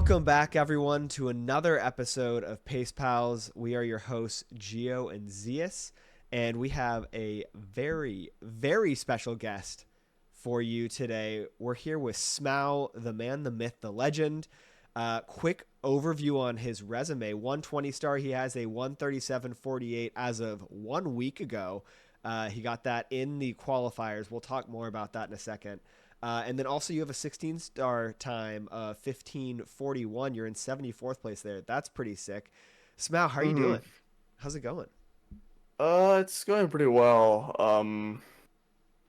Welcome back, everyone, to another episode of Pace Pals. We are your hosts, Geo and Zeas, and we have a very, very special guest for you today. We're here with Smau, the man, the myth, the legend. Quick overview on his resume: 120 star. He has a 137.48 as of 1 week ago. He got that in the qualifiers. We'll talk more about that in a second. And then also you have a 16-star time of 15:41. You're in 74th place there. That's pretty sick. Smau, how are you hmm doing? How's it going? it's going pretty well.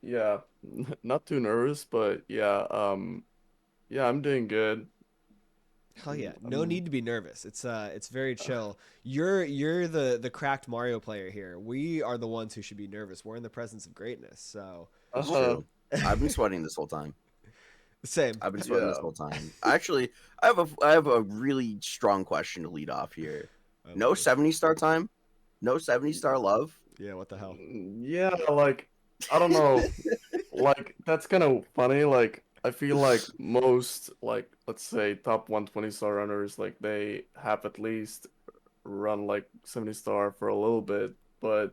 Yeah, not too nervous, but yeah, I'm doing good. Hell yeah. No I'm, need to be nervous. It's very chill. You're the cracked Mario player here. We are the ones who should be nervous. We're in the presence of greatness. So It's uh, true. I've been sweating this whole time. same. I've been sweating this yeah. whole time. Actually, I have a really strong question to lead off here. Oh No boy. 70-star time? No 70-star love? Yeah, what the hell? Yeah, like I don't know, like that's kind of funny. Like I feel like most, like let's say top 120 star runners, like they have at least run like 70 star for a little bit, but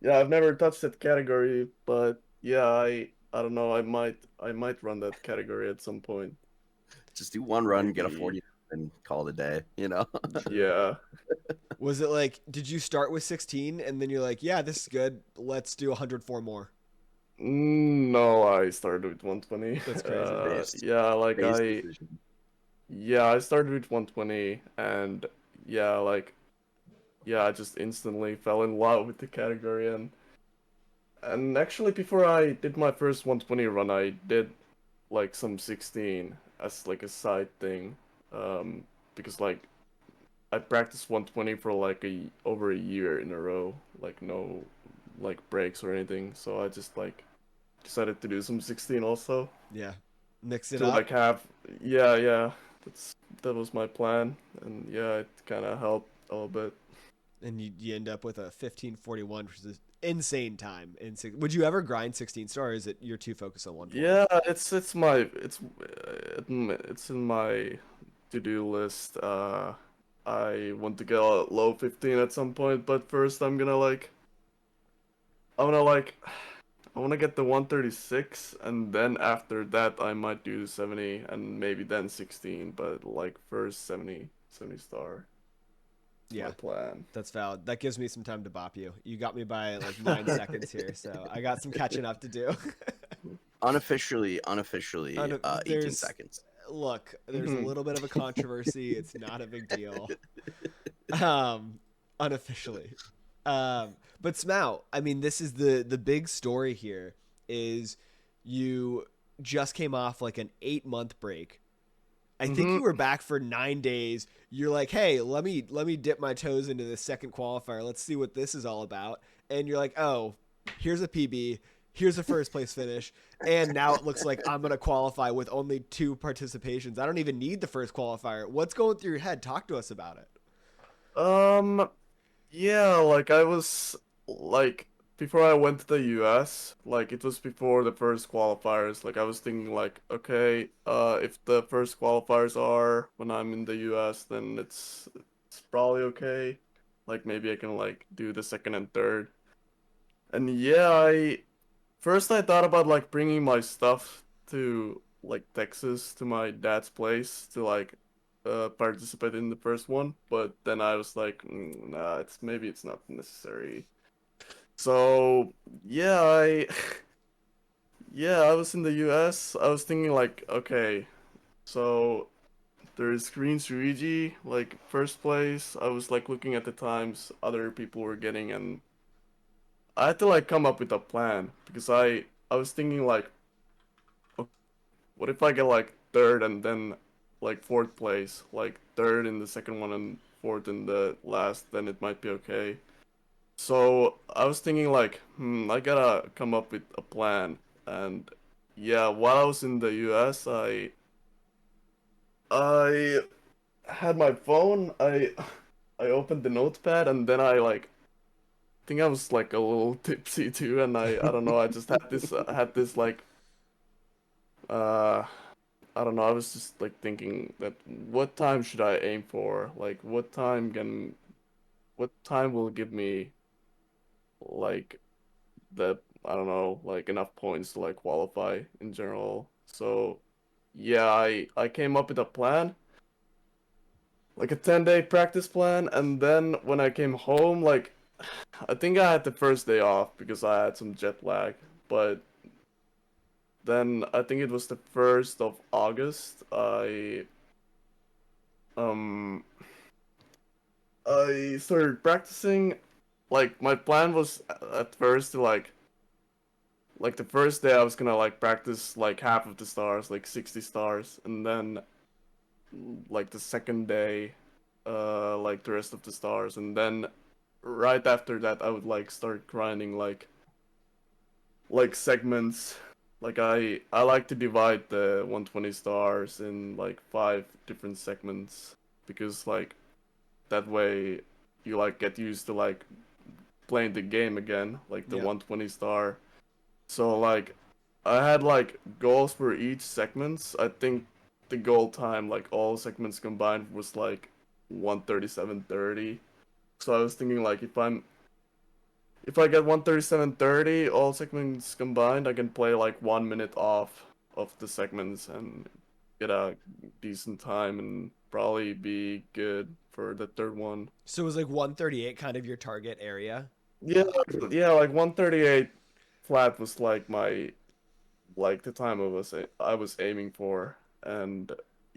yeah, I've never touched that category, but yeah, I don't know, I might run that category at some point. Just do one run, get a Maybe. 40, and call it a day, you know? True. Yeah. Was it like, did you start with 16 and then you're like, yeah, this is good. Let's do 104 more? No, I started with 120. That's crazy. Based, Yeah, like based decision. yeah, I started with 120 and yeah, like yeah, I just instantly fell in love with the category and actually before I did my first 120 run, I did like some 16 as like a side thing. Um because like I practiced 120 for like over a year in a row, like no like breaks or anything. So I just like decided to do some 16 also Yeah. Mix it to up. like have yeah, that was my plan, and yeah, it kind of helped a little bit. And you end up with a 15:41, which is insane time. Would you ever grind 16 star? Or is it you're too focused on 120? Yeah, it's in my to-do list. I want to get a low 15 at some point, but first I'm gonna like I want to get the 136, and then after that I might do 70 and maybe then 16, but like first 70 star. It's my Yeah, plan. that's valid. That gives me some time to bop you. You got me by like 9 seconds here, so I got some catching up to do. Unofficially, 18 There's seconds. look, there's a hmm little bit of a controversy. It's not a big deal. Um, unofficially. But Smau, I mean, this is the big story here. Is you just came off like an 8 month break. I think hmm you were back for 9 days. You're like, hey, let me dip my toes into the second qualifier. Let's see what this is all about. And you're like, oh, here's a PB, here's a first place finish, and now it looks like I'm gonna qualify with only 2 participations. I don't even need the first qualifier. What's going through your head? Talk to us about it. Um, yeah, like I was like before I went to the US, like it was before the first qualifiers. Like I was thinking like, okay, if the first qualifiers are when I'm in the US, then it's probably okay. Like maybe I can like do the second and third. And yeah, I thought about like bringing my stuff to like Texas to my dad's place to like participate in the first one, but then I was like, nah, it's not necessary. So yeah, I yeah, I was in the US. I was thinking like, okay, so there's Green Suigi, like first place. I was like looking at the times other people were getting, and I had to like come up with a plan because I was thinking like, what if I get like third and then like fourth place, like third in the second one and fourth in the last, then it might be okay. So I was thinking like, I gotta come up with a plan. And yeah, while I was in the US, I had my phone. I opened the notepad and then I like think I was like a little tipsy too, and I don't know. I just had this like uh I don't know. I was just like thinking that what time should I aim for? Like, what time will give me like the I don't know, like enough points to like qualify in general. So yeah, I came up with a plan, like a 10-day practice plan, and then when I came home, like I think I had the first day off because I had some jet lag, but then I think it was the 1st of August, um I started practicing. Like my plan was at first to like the first day I was gonna like practice like half of the stars, like 60 stars, and then like the second day, like the rest of the stars, and then right after that I would like start grinding like segments. Like I like to divide the 120 stars in like 5 different segments because like that way you like get used to like playing the game again, like the Yeah. 120 star. So like I had like goals for each segments. I think the goal time, like all segments combined, was like 137.30. So I was thinking like if I get 137.30, all segments combined, I can play like 1 minute off of the segments and get a decent time and probably be good for the third one. So it was like 138 kind of your target area. Yeah, yeah, like 138 flat was like my like the time I was aiming for, and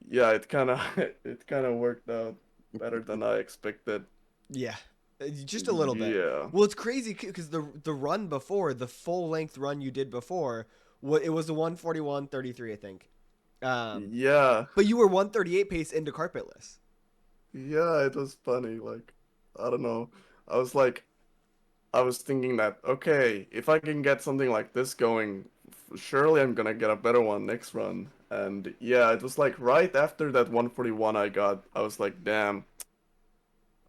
yeah, it kind of it kind of worked out better than I expected. Yeah, just a little bit. Yeah. Well, it's crazy because the run before, the full length run you did before, what it was a 141.33, I think. Um, Yeah. but you were 138 pace into carpetless. Yeah, it was funny. Like, I don't know. I was like, I was thinking that, okay, if I can get something like this going, surely I'm gonna get a better one next run. And yeah, it was like right after that 141 I got, I was like, damn,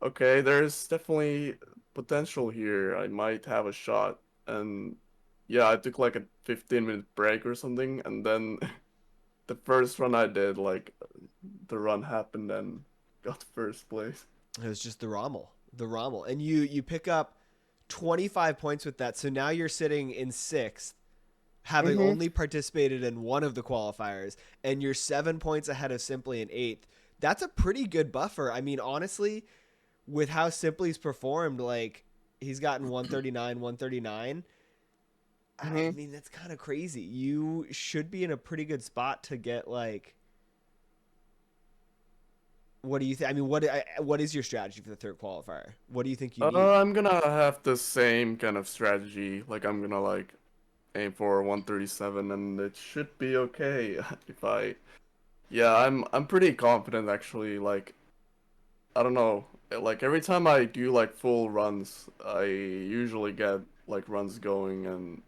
okay, there's definitely potential here. I might have a shot. And yeah, I took like a 15-minute break or something, and then the first run I did, like the run happened and got first place. It was just the Rommel, and you pick up 25 points with that. So now you're sitting in sixth, having Mm-hmm. only participated in one of the qualifiers, and you're 7 points ahead of Simply in eighth. That's a pretty good buffer. I mean, honestly, with how Simply's performed, like he's gotten 139, 139. I Mm-hmm. mean, that's kind of crazy. You should be in a pretty good spot to get like. What do you think? I mean, what is your strategy for the third qualifier? What do you think you need? I'm gonna have the same kind of strategy. Like I'm gonna like aim for 137 and it should be okay if I yeah, I'm pretty confident actually. Like I don't know. Like every time I do like full runs, I usually get like runs going and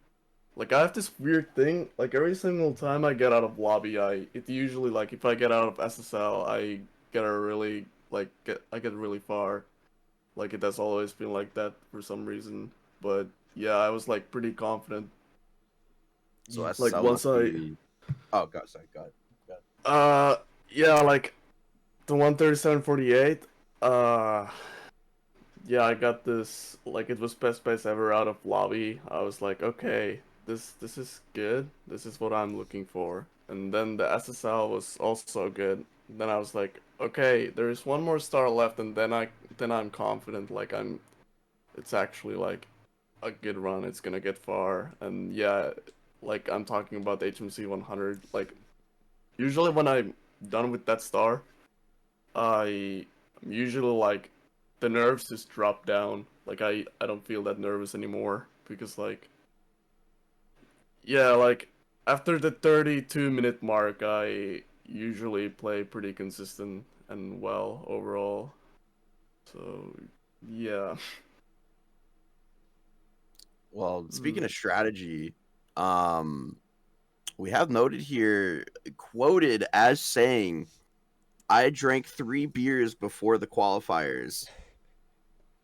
like I have this weird thing. Like every single time I get out of lobby, it usually like if I get out of SSL, I get a really I get really far. Like it has always been like that for some reason. But yeah, I was like pretty confident. So You Like SSL once must I be. Oh, God, sorry, God. uh yeah, like the 137.48, uh yeah, I got this like it was best place ever out of lobby. I was like, okay, this is good. This is what I'm looking for. And then the SSL was also good. Then I was like, okay, there's one more star left and then I'm confident like it's actually like a good run. It's gonna get far. And yeah, like I'm talking about the HMC 100. Like usually when I'm done with that star, I usually like the nerves just drop down. Like I don't feel that nervous anymore because like yeah, like after the 32-minute mark, I usually play pretty consistent and well overall. So yeah. Well, speaking Mm. of strategy, um, we have noted here, quoted as saying, "I drank 3 beers before the qualifiers."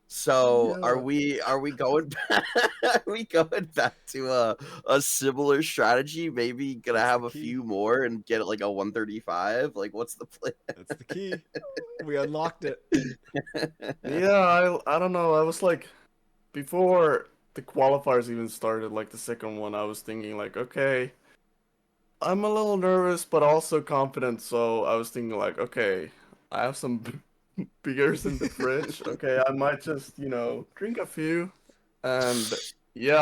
So Yeah. are we going back, are we going back to a similar strategy? Maybe gonna That's the have a key. few more and get like a 135? Like what's the plan? That's the key. We unlocked it. Yeah, I don't know. I was like, before the qualifiers even started, like the second one, I was thinking like, okay, I'm a little nervous, but also confident. So I was thinking like, okay, I have some beers in the fridge. Okay, I might just, drink a few. And yeah,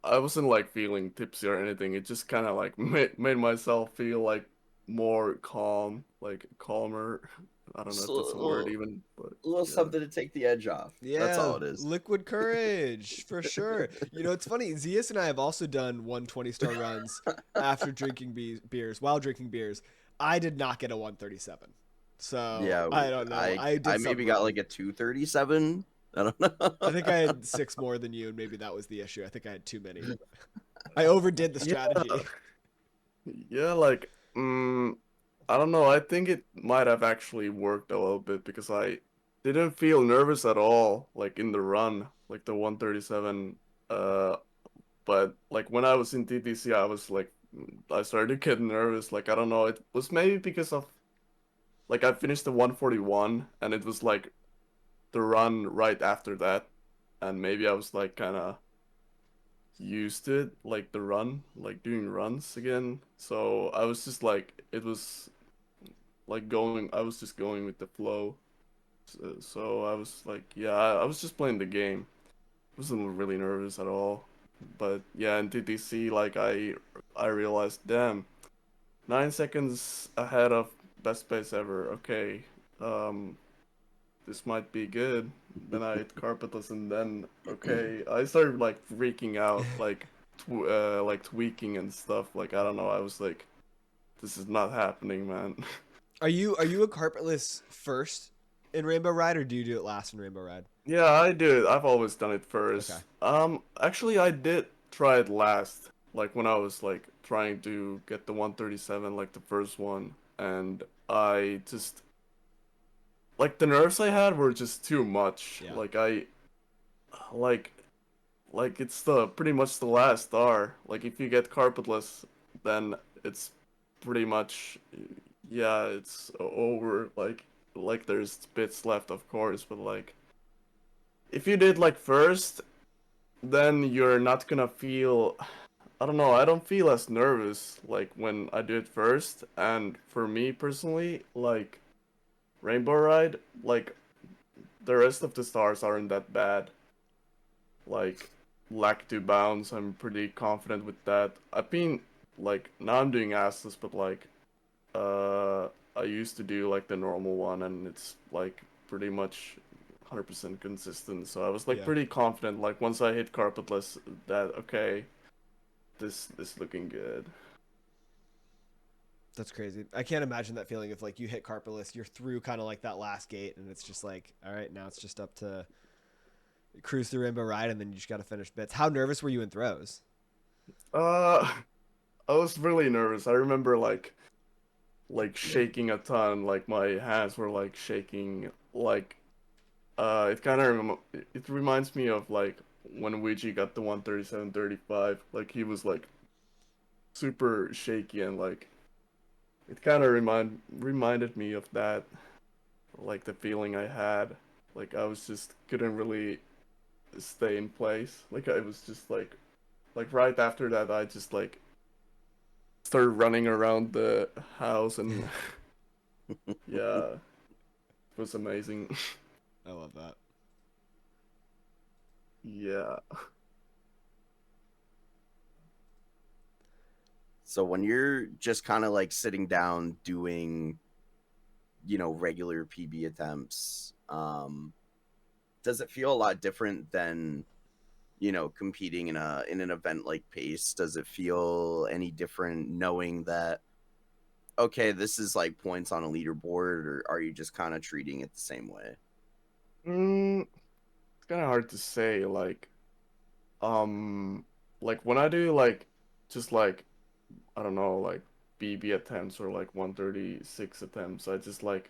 I wasn't like feeling tipsy or anything. It just kind of like made myself feel like more calm, like calmer. I don't know Just if that's a word even, but a little yeah. something to take the edge off. That's Yeah, all it is. liquid courage for sure. You know, it's funny. Zeus and I have also done 120-star runs after drinking beers, while drinking beers. I did not get a 137. So Yeah, I don't know. I I did maybe something got wrong. like a 237. I don't know. I think I had 6 more than you, and maybe that was the issue. I think I had too many. I overdid the Yeah, strategy. yeah, like, I don't know. I think it might have actually worked a little bit because I didn't feel nervous at all, like in the run, like the 137. Uh, but like when I was in TTC, I was like, I started to get nervous. Like, I don't know. It was maybe because of like I finished the 141, and it was like the run right after that, and maybe I was like kind of used to it, like the run, like doing runs again. So I was just like, it was like going, I was just going with the flow. So I was like, yeah, I was just playing the game. Wasn't really nervous at all. But yeah, in TTC, like I realized, damn, 9 seconds ahead of best pace ever. Okay, um, this might be good. Then I hit carpetless, and then okay, I started like freaking out, like tweaking and stuff. Like I don't know, I was like, this is not happening, man. Are you a carpetless first in Rainbow Ride, or do you do it last in Rainbow Ride? Yeah, I do it. I've always done it Okay. first. Actually, I did try it last, like when I was like trying to get the 137, like the first one, and I just like the nerves I had were just too much. Yeah. Like like it's the pretty much the last star. Like if you get carpetless, then it's pretty much yeah, it's over. Like there's bits left, of course, but like if you did like first, then you're not gonna feel. I don't know. I don't feel as nervous like when I do it first. And for me personally, like Rainbow Ride, like the rest of the stars aren't that bad. Like lack to bounce, I'm pretty confident with that. I've been like now I'm doing asses, but like uh I used to do like the normal one, and it's like pretty much 100% consistent. So I was like Yeah. pretty confident like once I hit carpetless that okay, this looking good. That's crazy. I can't imagine that feeling of like you hit carpetless, you're through kind of like that last gate, and it's just like, all right, now it's just up to cruise through Rainbow Ride, and then you just got to finish bits. How nervous were you in throws? Uh I was really nervous. I remember like shaking a ton, like my hands were like shaking like it kind of it reminds me of like when Ouija got the 137-35. Like he was like super shaky, and like it kind of reminded me of that, like the feeling I had. Like I was just couldn't really stay in place. Like I was just like right after that I just like started running around the house, and yeah, it was amazing. I love that. Yeah. So when you're just kind of like sitting down doing, regular PB attempts, does it feel a lot different than, competing in an event like Pace? Does it feel any different knowing that, okay, this is like points on a leaderboard, or are you just kind of treating it the same way? It's kind of hard to say. Um, like when I do like just like I don't know, like BB attempts or like 136 attempts, I just like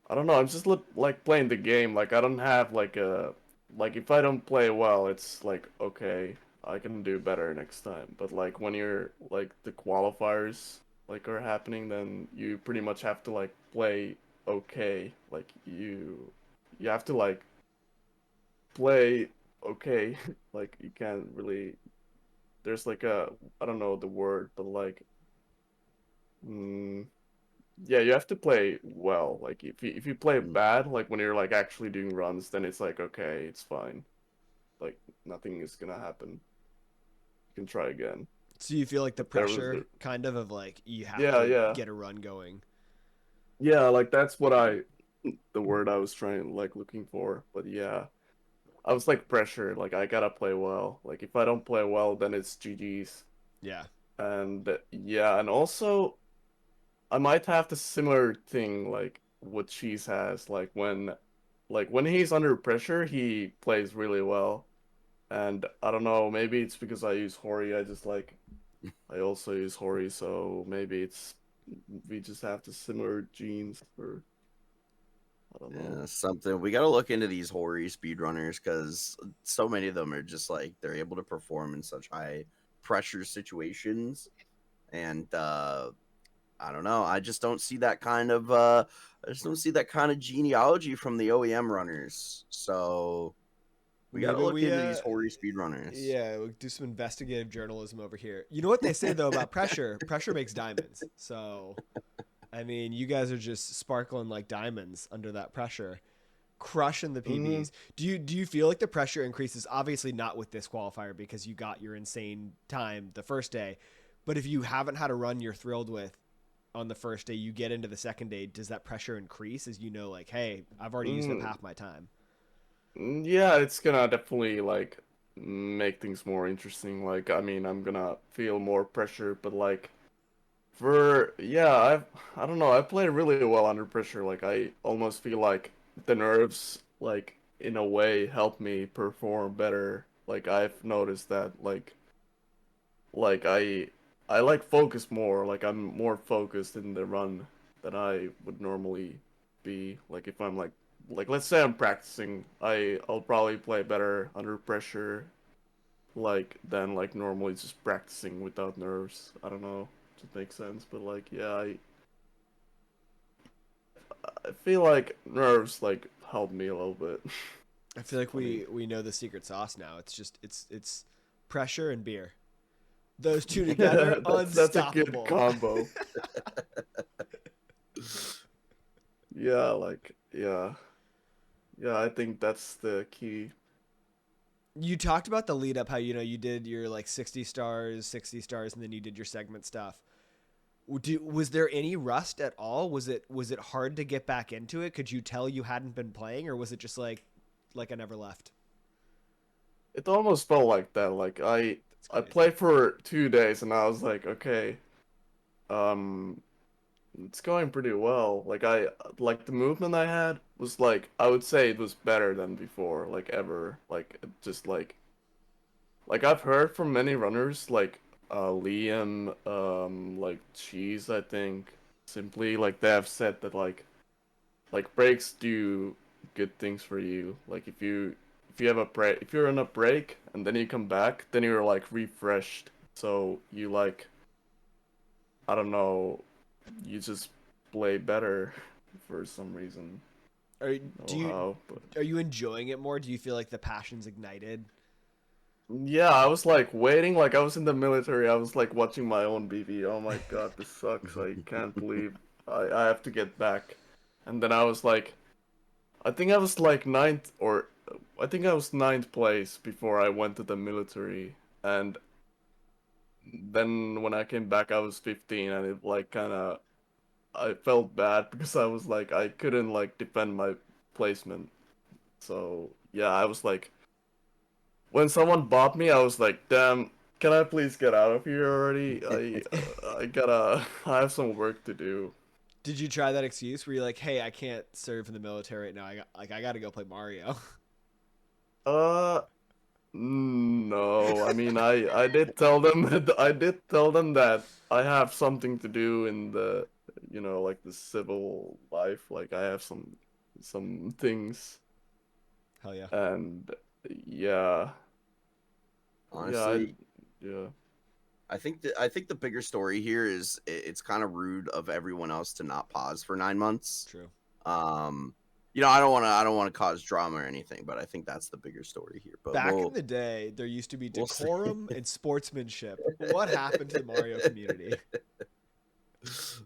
I don't know. I'm just like playing the game. Like I don't have like if I don't play well, it's like okay, I can do better next time. But like when you're like the qualifiers like are happening, then you pretty much have to like play okay. Like you have to like play okay. Like you can't really. There's like a I don't know the word, but like. Mm, yeah, you have to play well. Like if you play Mm. bad, like when you're like actually doing runs, then it's like okay, it's fine. Like nothing is gonna happen. You can try again. So you feel like the But there was pressure kind of like you have yeah, to yeah. get a run going. Yeah, like that's what the word I was trying like looking for. But yeah. I was like pressured, like I gotta play well. Like if I don't play well, then it's GG's. Yeah. And yeah, and also I might have the similar thing like what Cheese has, like when he's under pressure, he plays really well. And I don't know, maybe it's because I use Hori, I also use Hori, so maybe it's we just have the similar genes or I don't know. Yeah, something we got to look into these hoary speedrunners because so many of them are just like they're able to perform in such high pressure situations, and I don't know. I just don't see that kind of I just don't see that kind of genealogy from the OEM runners. So we got to Maybe look we into these hoary speedrunners. yeah, we'll do some investigative journalism over here. You know what they say though about pressure? Pressure makes diamonds. So I mean, you guys are just sparkling like diamonds under that pressure, crushing the Hmm. PBs. Do you feel like the pressure increases? Obviously, not with this qualifier because you got your insane time the first day. But if you haven't had a run you're thrilled with on the first day, you get into the second day. Does that pressure increase as you know, like, hey, I've already used up Mm, half my time? yeah, it's gonna definitely like make things more interesting. Like, I mean, I'm gonna feel more pressure, but like yeah, I don't know, I play really well under pressure. Like I almost feel like the nerves like in a way help me perform better. Like I've noticed that like I like focus more. Like I'm more focused in the run than I would normally be. Like if I'm like let's say I'm practicing, I'll probably play better under pressure like than like normally just practicing without nerves. I don't know if it makes sense, but like yeah, I feel like nerves like help me a little bit. I It's feel like funny. we know the secret sauce now. It's just it's pressure and beer. Those two Yeah, together, that's a good unstoppable. combo. Yeah, like yeah, I think that's the key. You talked about the lead up, how you did your like 60 stars, and then you did your segment stuff. Was there any rust at all? Was it hard to get back into it? Could you tell you hadn't been playing, or was it just like I never left? It almost felt like that. Like That's I crazy. played for 2 days and I was like, okay, um, it's going pretty well. Like the movement I had was like I would say it was better than before, like ever. Like just like I've heard from many runners like Liam, like Cheese, I think, simply like they have said that like breaks do good things for you. Like if you have a break, if you're on a break and then you come back, then you're like refreshed. So you like I don't know, you just play better for some reason. Are I don't do know you how, but are you enjoying it more? Do you feel like the passion's ignited? yeah, I was like waiting, like I was in the military. I was like watching my own BB. Oh my God, this sucks. I can't believe I have to get back. And then I was like, I think I was like ninth, or I think I was ninth place before I went to the military. And then when I came back, I was 15, and it like kind of I felt bad because I was like I couldn't like defend my placement. So yeah, I was like when someone bought me, I was like, damn. Can I please get out of here already? I gotta I have some work to do. Did you try that excuse where you're like, "Hey, I can't serve in the military right now. I got to go play Mario." Uh No, I mean I did tell them I did tell them that I have something to do in the like the civil life. Like I have some some things, Hell yeah. and yeah, yeah, Honestly, yeah. I think the bigger story here is it's kind of rude of everyone else to not pause for 9 months. True. You know, I don't want to cause drama or anything, but I think that's the bigger story here. But Back in the day, there used to be we'll see. decorum and sportsmanship. What happened to the Mario community?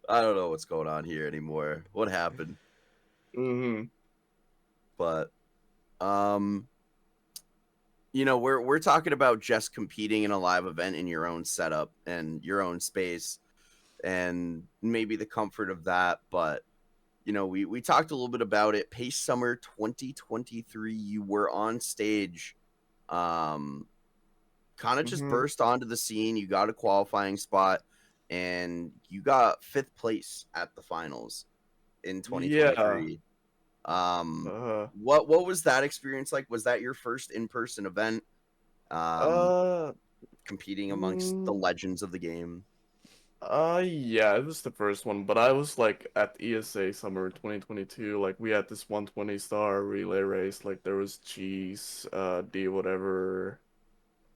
I don't know what's going on here anymore. What happened? Mm-hmm. But you know, we're talking about just competing in a live event in your own setup and your own space and maybe the comfort of that, but you know, we talked a little bit about it. Pace Summer 2023, you were on stage, kind of just Mm-hmm. burst onto the scene. You got a qualifying spot, and you got 5th place at the finals in Yeah. 2023. Um, Uh, what was that experience like? Was that your first in-person event? Um, uh, competing amongst the mm, legends of the game? yeah, it was the first one, but I was like at ESA Summer 2022. Like we had this 120 star relay race. Like there was cheese, D whatever.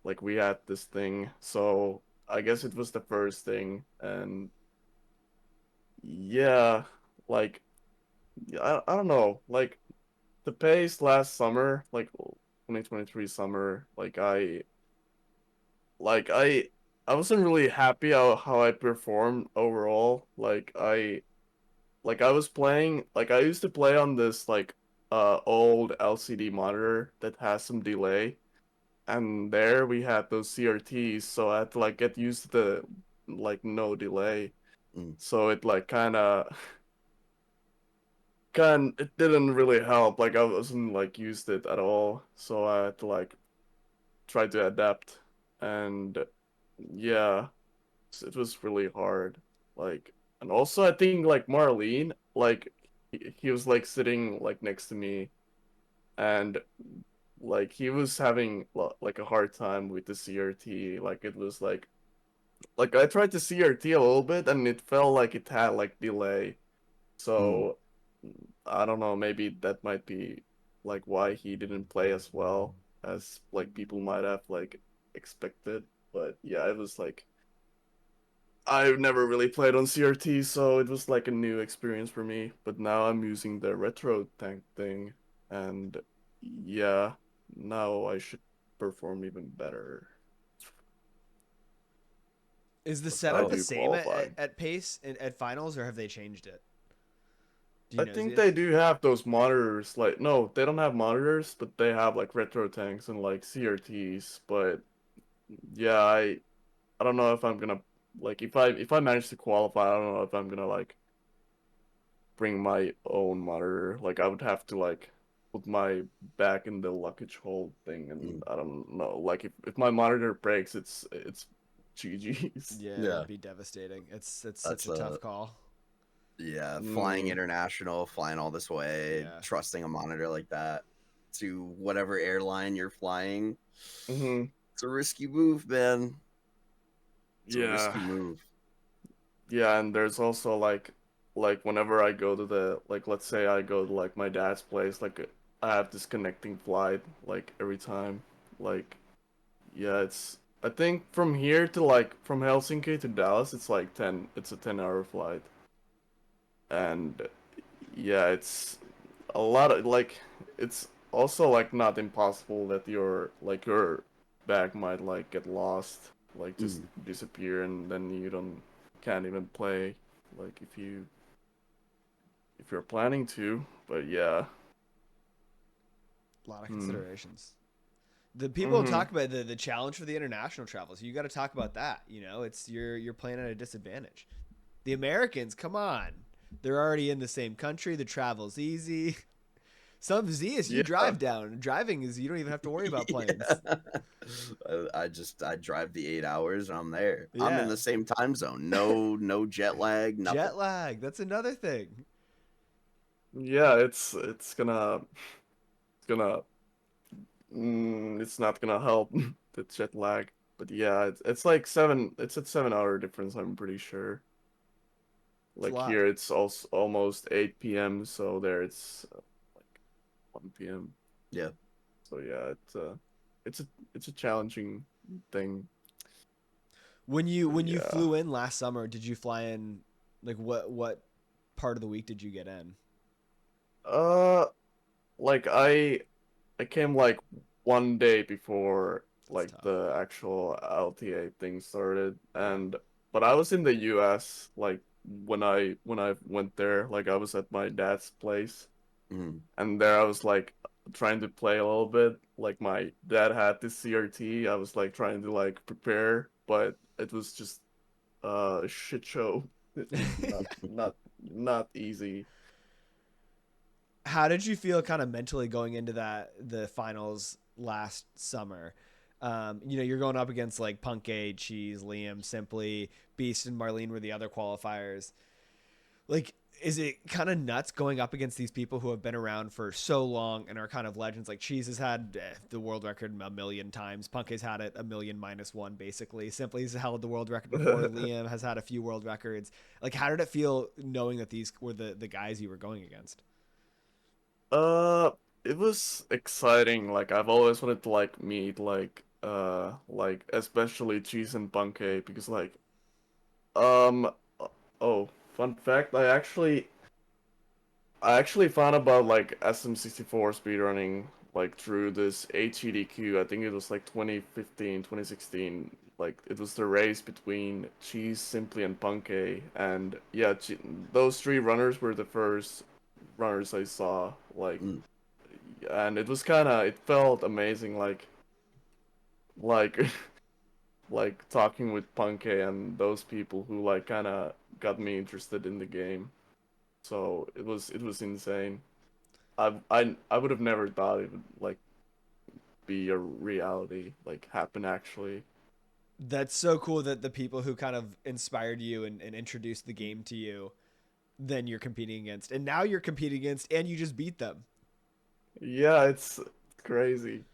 Like we had this thing. So I guess it was the first thing, and yeah, like I don't know, like the pace last summer, like 2023 summer, like I wasn't really happy how I performed overall. Like I was playing, like I used to play on this like old LCD monitor that has some delay, and there we had those CRTs, so I had to like get used to the like no delay. Mm, So it like kind it didn't really help. Like I wasn't like used it at all. So I had to like try to adapt, and yeah, it was really hard. Like, and also I think like Marlene, like he was like sitting like next to me, and like he was having like a hard time with the CRT. Like it was like I tried to CRT a little bit, and it felt like it had like delay. mm. So I don't know, maybe that might be like why he didn't play as well as like people might have like expected. But yeah, it was like I've never really played on CRT, so it was like a new experience for me. But now I'm using the retro tank thing, and yeah, now I should perform even better. Is the Let's I setup the go. do same qualify. at pace and at finals, or have they changed it? Do you I know, think they Zeus? do have those monitors. Like, no, they don't have monitors, but they have like retro tanks and like CRTs. But yeah, I don't know if I'm gonna like if I manage to qualify, I don't know if I'm gonna like bring my own monitor. Like I would have to like put my back in the luggage hold thing, and Mm, I don't know. Like if my monitor breaks, it's GG's. Yeah, yeah, that'd be devastating. It's such that's a tough call. yeah, flying Mm, international, flying all this way, Yeah. trusting a monitor like that to whatever airline you're flying. hmm. It's a risky move, man. It's a Yeah. risky move. Yeah, and there's also like whenever I go to the like let's say I go to like my dad's place, like I have this connecting flight like every time. Like yeah, it's I think from here to like from Helsinki to Dallas it's like 10 it's a 10-hour flight. And yeah, it's a lot of like it's also like not impossible that your bag might like get lost, like just Mm. disappear and then you don't can't even play like if you're planning to. But yeah. A lot of Hmm. considerations. The people Mhm. talk about the challenge for the international travel. So you got to talk about that. You know, it's you're playing at a disadvantage. The Americans, come on, they're already in the same country. The travel's easy. Some Zeus, you Yeah. drive down. Driving is you don't even have to worry about Yeah. planes. I drive the 8 hours and I'm there. I'm in Yeah, the same time zone. No jet lag, nothing. jet lag. That's another thing. Yeah, it's gonna it's not gonna help the jet lag. But yeah, it's like it's a 7-hour difference, I'm pretty sure. It's a Like lot. here it's also almost 8 p.m. so there it's p.m. Yeah. So yeah, it's a it's a challenging thing. But When you yeah. flew in last summer, did you fly in like what part of the week did you get in? Uh, like I came like one day before That's like tough. the actual LTA thing started, Yeah. and but I was in the US like when I went there, like I was at my dad's place, Mhm. and there I was like trying to play a little bit. Like my dad had this CRT, I was like trying to like prepare, but it was just a shit show. Not easy. How did you feel kind of mentally going into the finals last summer? You're going up against like Puncay, Cheese, Liam, Simply, Beast, and Marlene were the other qualifiers. Like, is it kind of nuts going up against these people who have been around for so long and are kind of legends? Like Cheese has had the world record a million times. Puncay's had it a million minus one, basically. Simply's held the world record before. Liam has had a few world records. Like, how did it feel knowing that these were the guys you were going against? Uh, it was exciting. Like I've always wanted to like meet like especially Cheese and Puncay because like um oh, fun fact, I actually found about like SM64 speedrunning like through this HEDQ. I think it was like 2015, 2016. Like it was the race between Cheese, Simply, and Puncay, and yeah, those three runners were the first runners I saw. Like Mm. and it was it felt amazing like like talking with Puncay and those people who like kind of got me interested in the game. So it was insane. I would have never thought it would like be a reality, like happen actually. That's so cool that the people who kind of inspired you and introduced the game to you, then you're competing against. And now you're competing against and you just beat them. Yeah, it's crazy.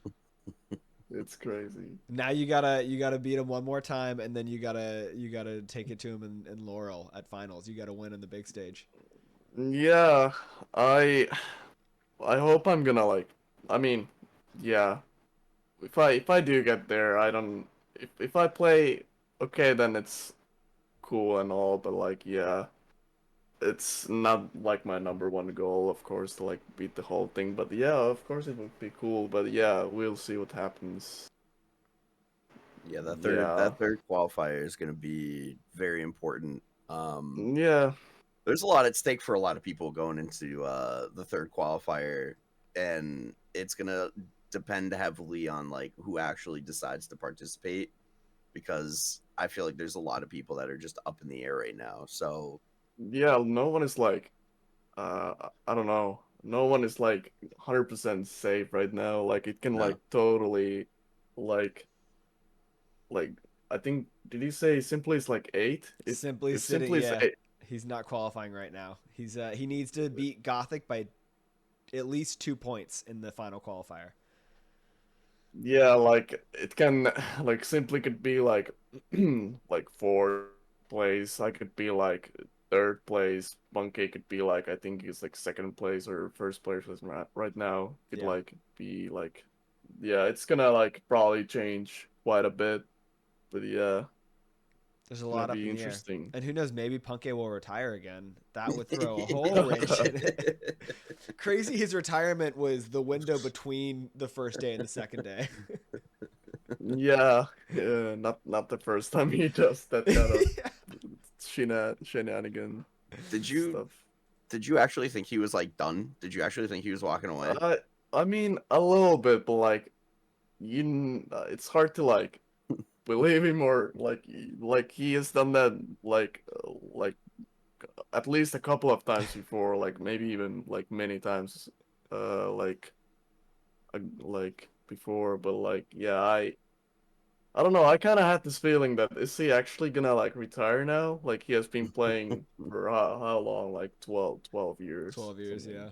It's crazy. Now you gotta beat them one more time, and then you gotta take it to them in Laurel at finals. You gotta win in the big stage. Yeah, I I hope I'm gonna like I mean, yeah, if I do get there, I don't if I play okay, then it's cool and all, but like yeah, it's not like my number one goal, of course, to like beat the whole thing. But yeah, of course it would be cool. But yeah, we'll see what happens. Yeah, that third Yeah, that third qualifier is going to be very important. yeah, There's a lot at stake for a lot of people going into the third qualifier, and it's going to depend heavily on like who actually decides to participate, because I feel like there's a lot of people that are just up in the air right now. So yeah. No one is like, I don't know. No one is like 100% safe right now. Like it can no. like totally, like, like I think did he say simply is like eight? Simply It sitting, simply is yeah. eight. He's not qualifying right now. He needs to beat Gothic by at least 2 points in the final qualifier. Yeah, like it can like simply could be like like fourth place. I could be like third place. Monkey could be like I think he's like second place or first place right now. Could Yeah. like be like yeah, it's gonna like probably change quite a bit. But yeah, There's it's a gonna lot up be in the air. interesting. And who knows, maybe Puncay will retire again. That would throw a whole wrench in it. Crazy his retirement was the window between the first day and the second day. Yeah, yeah, not the first time he does that kind of shenanigan did you stuff. did you actually think he was like done? Did you actually think he was walking away? I I mean a little bit, but like it's hard to like believe him or like he has done that like at least a couple of times before, like maybe even like many times, like like before. But like yeah, I don't know. I kind of had this feeling that is he actually gonna like retire now? Like he has been playing for how long? Like 12 years, 12 years, something. yeah.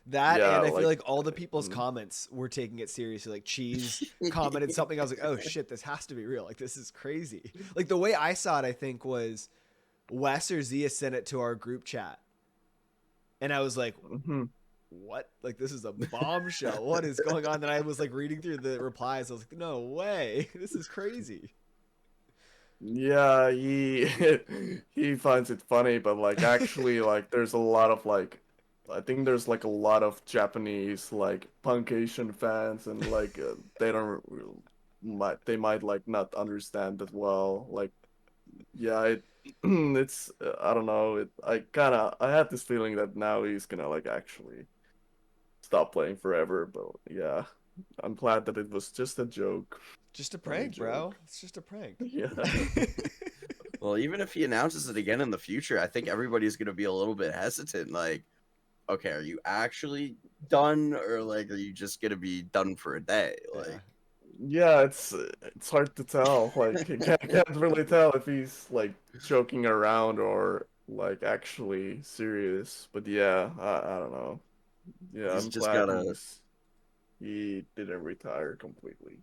That Yeah, and I feel like like all the people's mm, comments were taking it seriously. Like Cheese commented something. I was like, oh shit, this has to be real. Like this is crazy. Like the way I saw it, I think was Wes or Zia sent it to our group chat, and I was like, mhm. what? Like, this is a bombshell. What is going on? Then I was like reading through the replies. I was like, no way. This is crazy. Yeah, he he finds it funny, but like actually like there's a lot of like I think there's like a lot of Japanese like Punkation fans and like they don't they might like not understand that well. Like yeah, it's I don't know, I had this feeling that now he's gonna like actually stop playing forever, but yeah, I'm glad that it was just a joke. Just a Funny prank, bro. joke. It's just a prank. Yeah. Well, even if he announces it again in the future, I think everybody's going to be a little bit hesitant. Like, okay, are you actually done, or like, are you just going to be done for a day? Yeah. Like, Yeah, it's hard to tell. Like, can't really tell if he's like joking around or like actually serious. But yeah, I don't know. Yeah, he's I'm just glad gotta he didn't retire completely.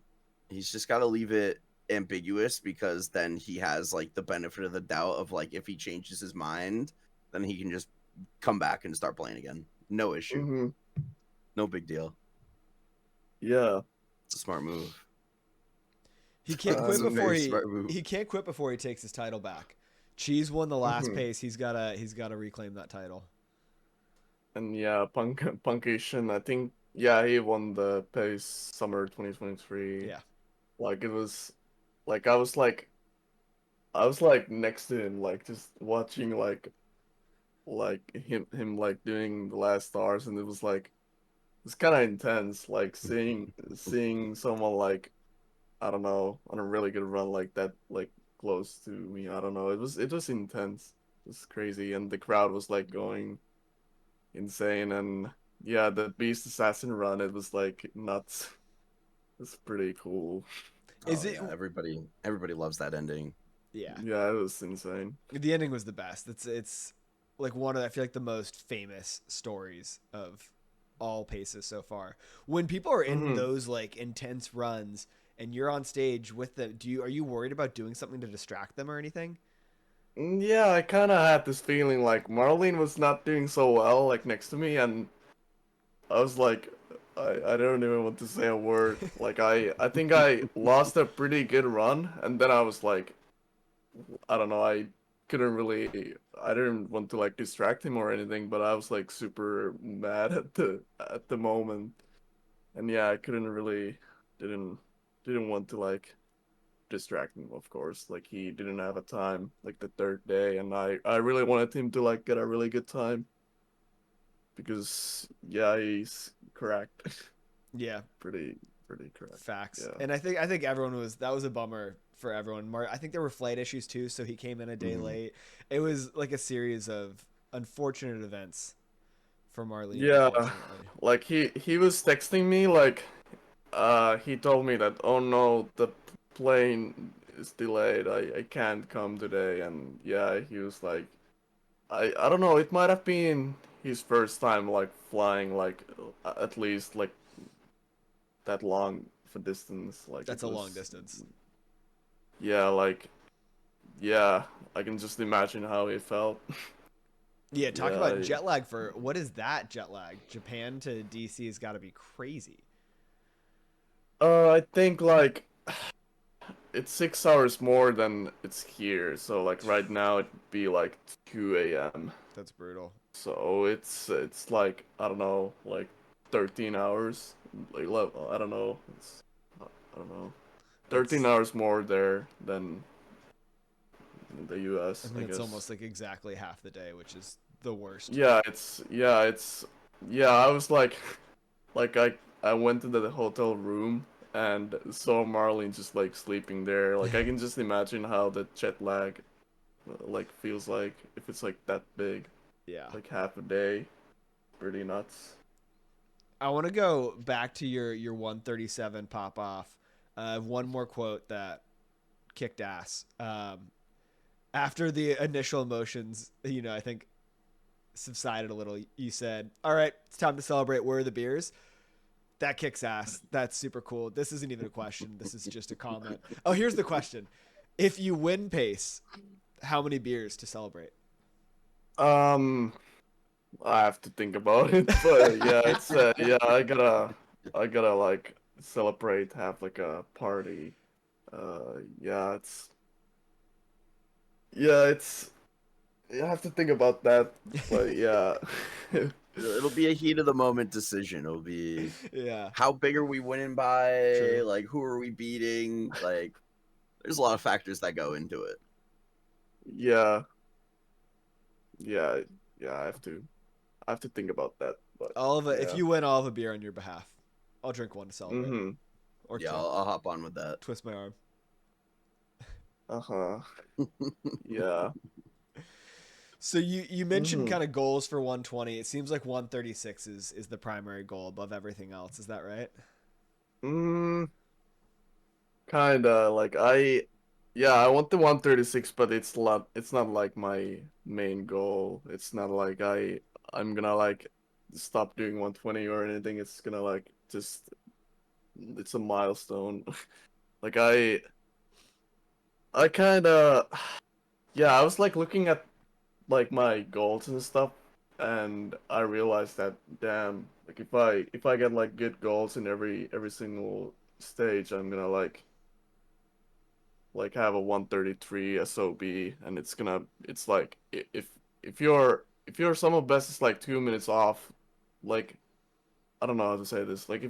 he's just gotta leave it ambiguous, because then he has like the benefit of the doubt of like, if he changes his mind, then he can just come back and start playing again. No issue. Mm-hmm. No big deal. Yeah. It's a smart move. He can't It's quit a before very smart move. he can't quit before he takes his title back. Cheese won the last Mm-hmm. pace. He's gotta reclaim that title. And yeah, Punkation, I think yeah, he won the PACE Summer 2023. Yeah. Like it was like I was like next to him, like just watching like him like doing the last stars, and it was like it's kind of intense, like seeing someone like I don't know on a really good run like that, like close to me. I don't know. It was intense. It was crazy, and the crowd was like going insane, and yeah, the Beast Assassin run, it was like nuts. It's pretty cool. Is Oh it? yeah, everybody loves that ending. Yeah. Yeah, it was insane. The ending was the best. It's like one of I feel like the most famous stories of all paces so far. When people are in Hmm. those like intense runs and you're on stage with them, are you worried about doing something to distract them or anything? Yeah, I kind of had this feeling like Marlene was not doing so well, like next to me, and I was like, I don't even want to say a word. Like I think I lost a pretty good run, and then I was like, I don't know, I didn't want to like distract him or anything, but I was like super mad at the moment, and yeah, I couldn't really didn't didn't want to like distract him, of course. Like he didn't have a time like the third day, and I really wanted him to like get a really good time because yeah, he's correct. Yeah, pretty correct. facts. Yeah. And I think everyone was that was a bummer for everyone. I think there were flight issues too, so he came in a day Mhm. late. It was like a series of unfortunate events for Marlene, Yeah, unfortunately. like he was texting me like he told me that oh no, the plane is delayed. I can't come today, and yeah, he was like I don't know, it might have been his first time like flying like at least like that long for distance. Like That's it a long was distance. yeah, like yeah, I can just imagine how he felt. Yeah, talk Yeah, about jet lag for what is that jet lag? Japan to DC has got to be crazy. I think like it's 6 hours more than it's here. So like right now it'd be like 2 a.m. That's brutal. So it's like I don't know, like 13 hours. Like I don't know. I don't know. 13 That's hours more there than in the I US, mean I it's guess. almost like exactly half the day, which is the worst. Yeah, I was like like I went to the hotel room and saw Marlene just like sleeping there. Like I can just imagine how the jet lag like feels like if it's like that big, Yeah. like half a day. Pretty nuts. I want to go back to your 137 pop off. One more quote that kicked ass. After the initial emotions, I think subsided a little. You said, "All right, it's time to celebrate. Where are the beers?" That kicks ass. That's super cool. This isn't even a question. This is just a comment. Oh, here's the question: if you win pace, how many beers to celebrate? Um I have to think about it, but yeah, it's yeah, I gotta like celebrate, have like a party. Yeah, it's you have to think about that, but yeah. It'll be a heat of the moment decision. It'll be Yeah, how big are we winning by? true. Like who are we beating? Like there's a lot of factors that go into it. Yeah, yeah, yeah, I have to think about that, but If yeah. you win, I'll have a beer on your behalf. I'll drink one to celebrate, Mm-hmm. or Yeah, two. I'll hop on with that. Twist my arm. Uh-huh. Yeah. So you mentioned Mm-hmm. kind of goals for 120. It seems like 136 is the primary goal above everything else. Is that right? Mm, kinda like yeah, I want the 136, but it's not like my main goal. It's not like I'm gonna like stop doing 120 or anything. It's gonna like just it's a milestone. Like I kinda yeah, I was like looking at like my goals and stuff, and I realized that damn, like if I get like good goals in every single stage, I'm gonna like have a 133 SOB, and it's like if your sum of best is like 2 minutes off, like I don't know how to say this, like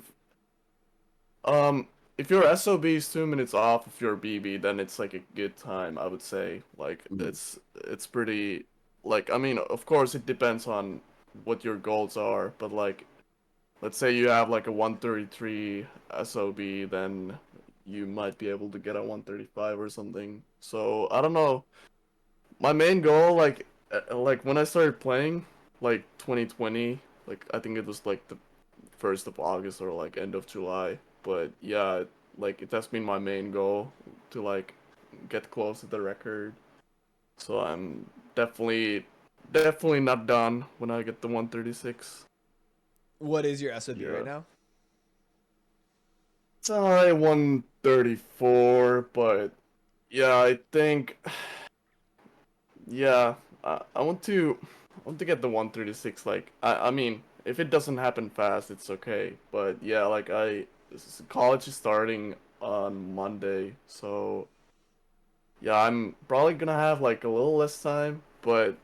um if your SOB is 2 minutes off of your BB, then it's like a good time, I would say. Like Mhm. it's pretty, like I mean, of course it depends on what your goals are, but like let's say you have like a 133 SOB, then you might be able to get a 135 or something. So I don't know. My main goal, like when I started playing, like 2020, like I think it was like the 1st of August or like end of July. But yeah, like it has been my main goal to like get close to the record. So I'm definitely not done when I get the 136. What is your SOB right Yeah. now? It's 134, but yeah, I think yeah, I want to get the 136. Like I mean, if it doesn't happen fast, it's okay. But yeah, like college is starting on Monday, so yeah, I'm probably gonna have like a little less time, but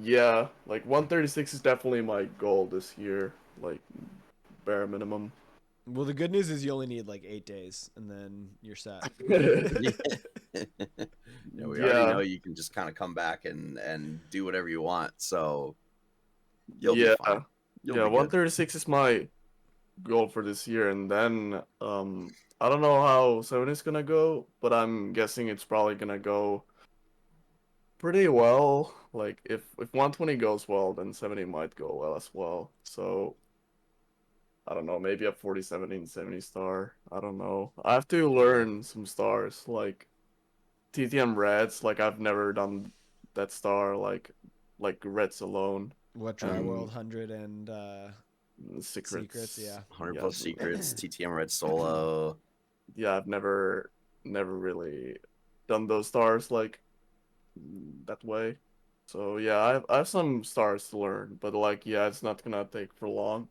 yeah, like 136 is definitely my goal this year, like bare minimum. Well, the good news is you only need like 8 days, and then you're set. Yeah. Yeah, we already know Yeah, you can just kind of come back and do whatever you want. So you'll be yeah, fine. You'll yeah. be good. 136 is my goal for this year, and then I don't know how 7 is gonna go, but I'm guessing it's probably gonna go pretty well. Like if 120 goes well, then 70 might go well as well. So I don't know, maybe a 47 in 70 star. I don't know. I have to learn some stars like TTM Reds. Like I've never done that star like Reds alone What Dry World and 100 and Secrets? Secrets. Yeah. 100 Yeah, plus secrets, TTM Red Solo. yeah, I've never really done those stars like that way. So yeah, I have some stars to learn, but like yeah, it's not gonna take for long.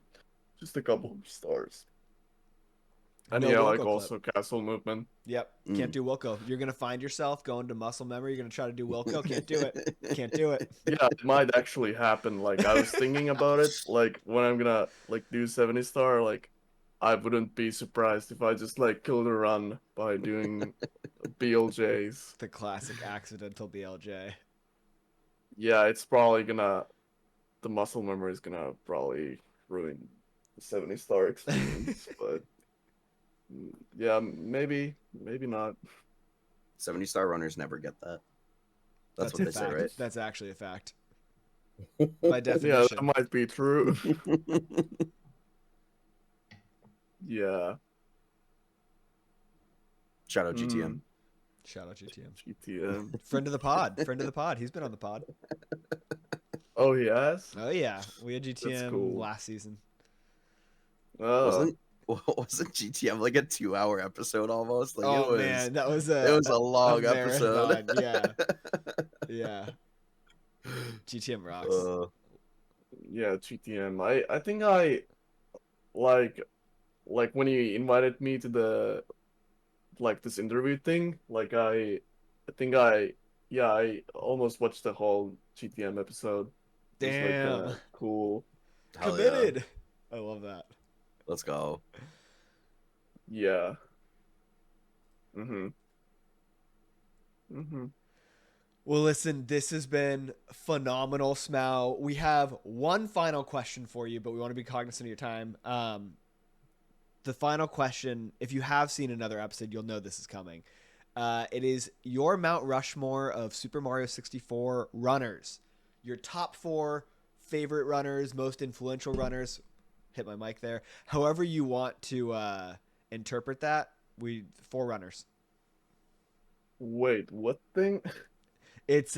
Just a couple of stars. And No yeah, like Wilco clip. also castle movement. Yep. Can't Mm. do Wilco. You're gonna find yourself going to muscle memory. You're gonna try to do Wilco. Can't do it. Can't do it. Yeah, it might actually happen. Like I was thinking about it, like when I'm gonna like do 70 star, like I wouldn't be surprised if I just like killed a run by doing BLJs. The classic accidental BLJ. Yeah, it's probably gonna the muscle memory is gonna probably ruin the 70 star experience, but yeah, maybe not. 70-star runners never get that. That's That's what a they say, fact. right? That's actually a fact. By Yeah, that definition. might be true. Yeah. Shout out GTM. Mm, Shout out GTM. GTM. Friend of the pod. Friend of the pod. He's been on the pod. Oh, he has? Oh yeah. We had That's GTM cool. last season. Oh, Wasn't GTM like a 2-hour episode almost? Like Oh man, that was it was a a long episode. marathon. Yeah. Yeah. GTM rocks. Uh, Yeah, GTM. I think I like when he invited me to the like this interview thing, like I think yeah, I almost watched the whole GTM episode. It was like kind Damn. of cool. Hell yeah. Committed. I love that. Let's go. Yeah. Mhm. Mhm. Well, listen, this has been phenomenal, Smau. We have one final question for you, but we want to be cognizant of your time. The final question, if you have seen another episode, you'll know this is coming. It is your Mount Rushmore of Super Mario 64 runners. Your top 4 favorite runners, most influential runners. Hit my mic there. However you want to interpret that, 4 runners. Wait, what thing? It's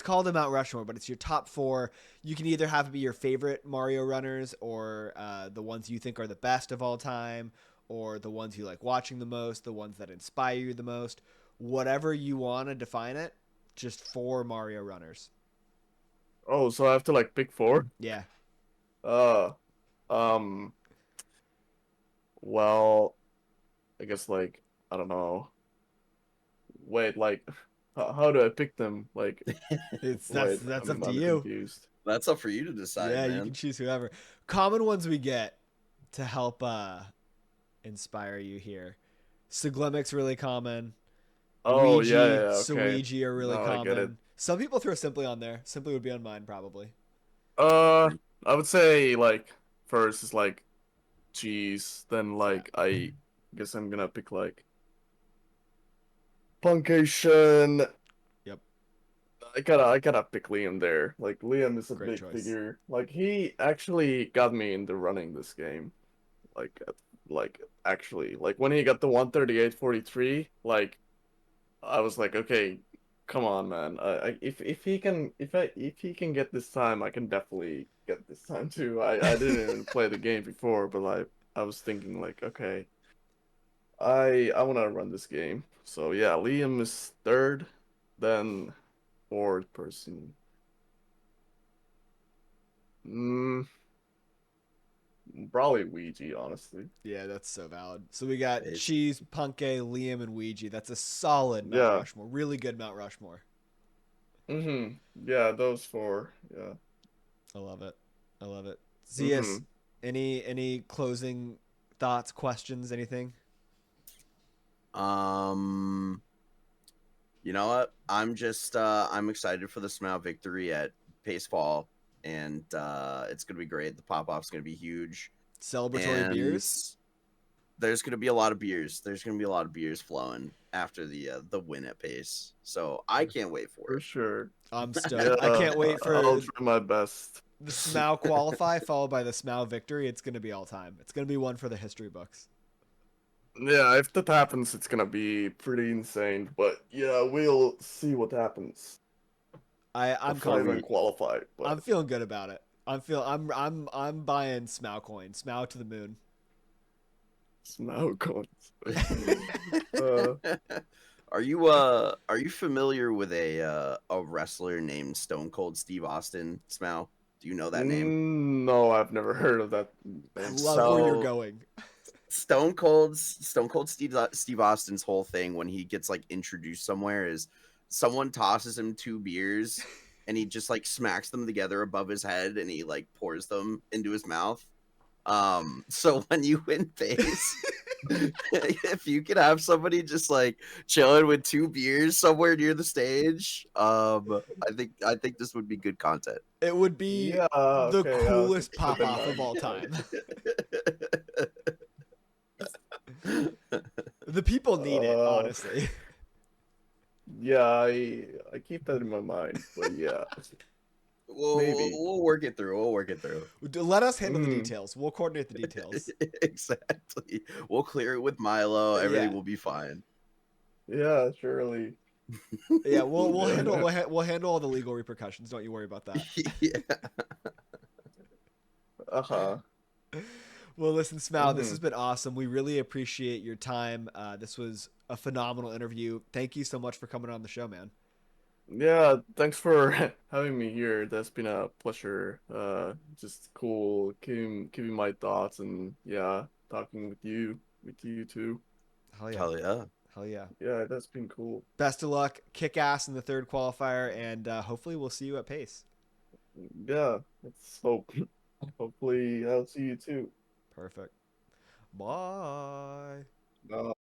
called a Mount Rushmore, but it's your top 4. You can either have it be your favorite Mario runners, or the ones you think are the best of all time, or the ones you like watching the most, the ones that inspire you the most. Whatever you want to define it, just 4 Mario runners. Oh, so I have to like pick four? Yeah. Uh, um, well, I guess like I don't know. Wait, like how do I pick them? Like, It's wait, that's up to I'm you. confused. That's up for you to decide, Yeah, you can man. choose whoever. Common ones we get to help inspire you here. Siglemic's really common. Oh, yeah, yeah, Ouija, yeah, okay. Suigi are really Now I get it. common. Some people throw Simply on there. Simply would be on mine probably. I would say like first is like cheese, then Yeah. like I guess I'm gonna pick like Puncation. Yep. I gotta pick Liam there. Like Liam is a Great big choice. figure. Like he actually got me into running this game. Like actually like when he got the 138.43, like I was like, okay, come on, man. If he can if he can get this time, I can definitely get this time too. I didn't even play the game before, but like I was thinking like, okay, I want to run this game. So yeah, Liam is third, then fourth person. Mm, probably Ouija, honestly. Yeah, that's so valid. So we got It's Cheese, Punkay, Liam, and Ouija. That's a solid Mount Yeah. Rushmore. Really good Mount Rushmore. Yeah, those four. Yeah. I love it. I love it. Zeas, Mhm. any closing thoughts, questions, anything? um you know what? I'm excited for the Smau victory at Pace Fall, and it's gonna be great. The pop off's gonna be huge. Celebratory And beers? there's gonna be a lot of beers. There's gonna be a lot of beers flowing after the win at Pace. So I can't wait for For it. sure. I'm Yeah, stoked. I can't wait I'll for try my best. the Smau qualify followed by the Smau victory. It's going to be all time. It's going to be one for the history books. Yeah, if that happens, it's gonna be pretty insane. But yeah, we'll see what happens I'm if I even confident. qualify. I'm But feeling good about it. I'm buying Smau coin. Smau to the moon. Snow cones. uh, Are you familiar with a wrestler named Stone Cold Steve Austin, Smau? Do you know that name? no, I've never heard of that I name love before. where you're So going. Stone Cold Steve Austin's whole thing when he gets like introduced somewhere is someone tosses him 2 beers and he just like smacks them together above his head and he like pours them into his mouth. So when you win face, if you could have somebody just like chilling with 2 beers somewhere near the stage, I think this would be good content. It would be Yeah, the okay, I'll keep coolest that pop in off of mind. all time. The people need it, Uh, honestly. yeah, I keep that in my mind. But yeah, maybe. We'll work it through. We'll work it through. Let us handle the Mm, details. We'll coordinate the details. Exactly. We'll clear it with Milo. Everything Yeah. will be fine. yeah, surely. Yeah, Yeah. we'll handle all the legal repercussions. Don't you worry about that. Yeah. Uh-huh. Well, listen, Smau, this Mm-hmm. has been awesome. We really appreciate your time. This was a phenomenal interview. Thank you so much for coming on the show, man. Yeah, thanks for having me here. That's been a pleasure. Just cool giving my thoughts and yeah, talking with you too. Hell yeah. Hell yeah. Hell yeah. Yeah, that's been cool. Best of luck. Kick ass in the third qualifier, and hopefully we'll see you at Pace. Yeah, let's hope. Hopefully, I'll see you too. Perfect. Bye. Uh,